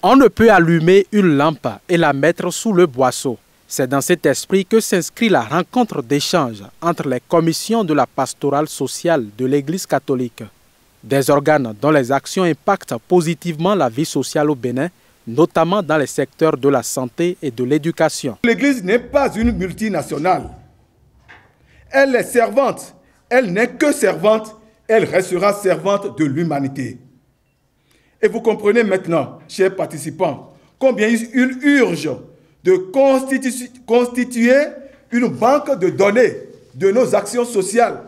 On ne peut allumer une lampe et la mettre sous le boisseau. C'est dans cet esprit que s'inscrit la rencontre d'échange entre les commissions de la pastorale sociale de l'Église catholique. Des organes dont les actions impactent positivement la vie sociale au Bénin, notamment dans les secteurs de la santé et de l'éducation. L'Église n'est pas une multinationale. Elle est servante. Elle n'est que servante. Elle restera servante de l'humanité. Et vous comprenez maintenant, chers participants, combien il urge de constituer une banque de données de nos actions sociales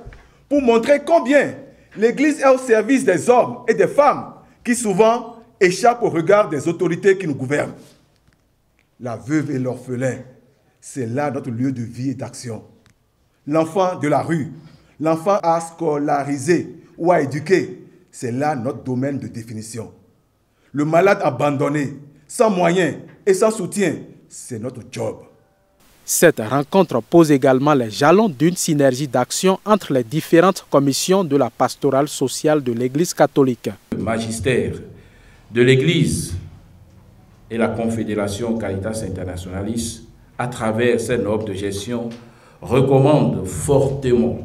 pour montrer combien l'Église est au service des hommes et des femmes qui souvent échappent au regard des autorités qui nous gouvernent. La veuve et l'orphelin, c'est là notre lieu de vie et d'action. L'enfant de la rue, l'enfant à scolariser ou à éduquer, c'est là notre domaine de définition. Le malade abandonné, sans moyens et sans soutien, c'est notre job. Cette rencontre pose également les jalons d'une synergie d'action entre les différentes commissions de la pastorale sociale de l'Église catholique. Le magistère de l'Église et la Confédération Caritas Internationalis, à travers ses normes de gestion, recommandent fortement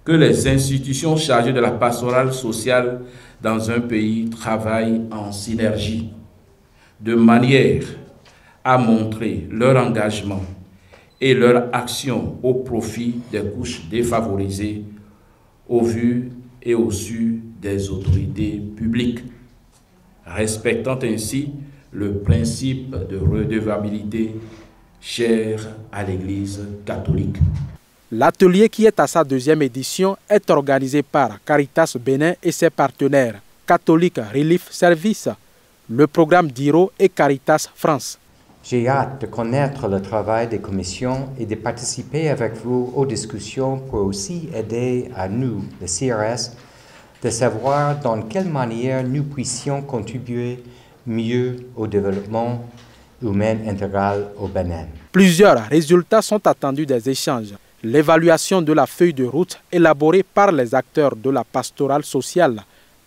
que les institutions chargées de la pastorale sociale dans un pays travaillent en synergie, de manière à montrer leur engagement et leur action au profit des couches défavorisées au vu et au su des autorités publiques, respectant ainsi le principe de redevabilité cher à l'Église catholique. L'atelier, qui est à sa deuxième édition, est organisé par Caritas Bénin et ses partenaires Catholic Relief Service, le programme d'Iro et Caritas France. J'ai hâte de connaître le travail des commissions et de participer avec vous aux discussions pour aussi aider à nous, le CRS, de savoir dans quelle manière nous puissions contribuer mieux au développement humain intégral au Bénin. Plusieurs résultats sont attendus des échanges. L'évaluation de la feuille de route élaborée par les acteurs de la pastorale sociale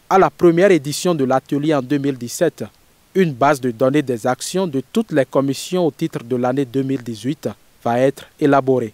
à la première édition de l'atelier en 2017, une base de données des actions de toutes les commissions au titre de l'année 2018 va être élaborée.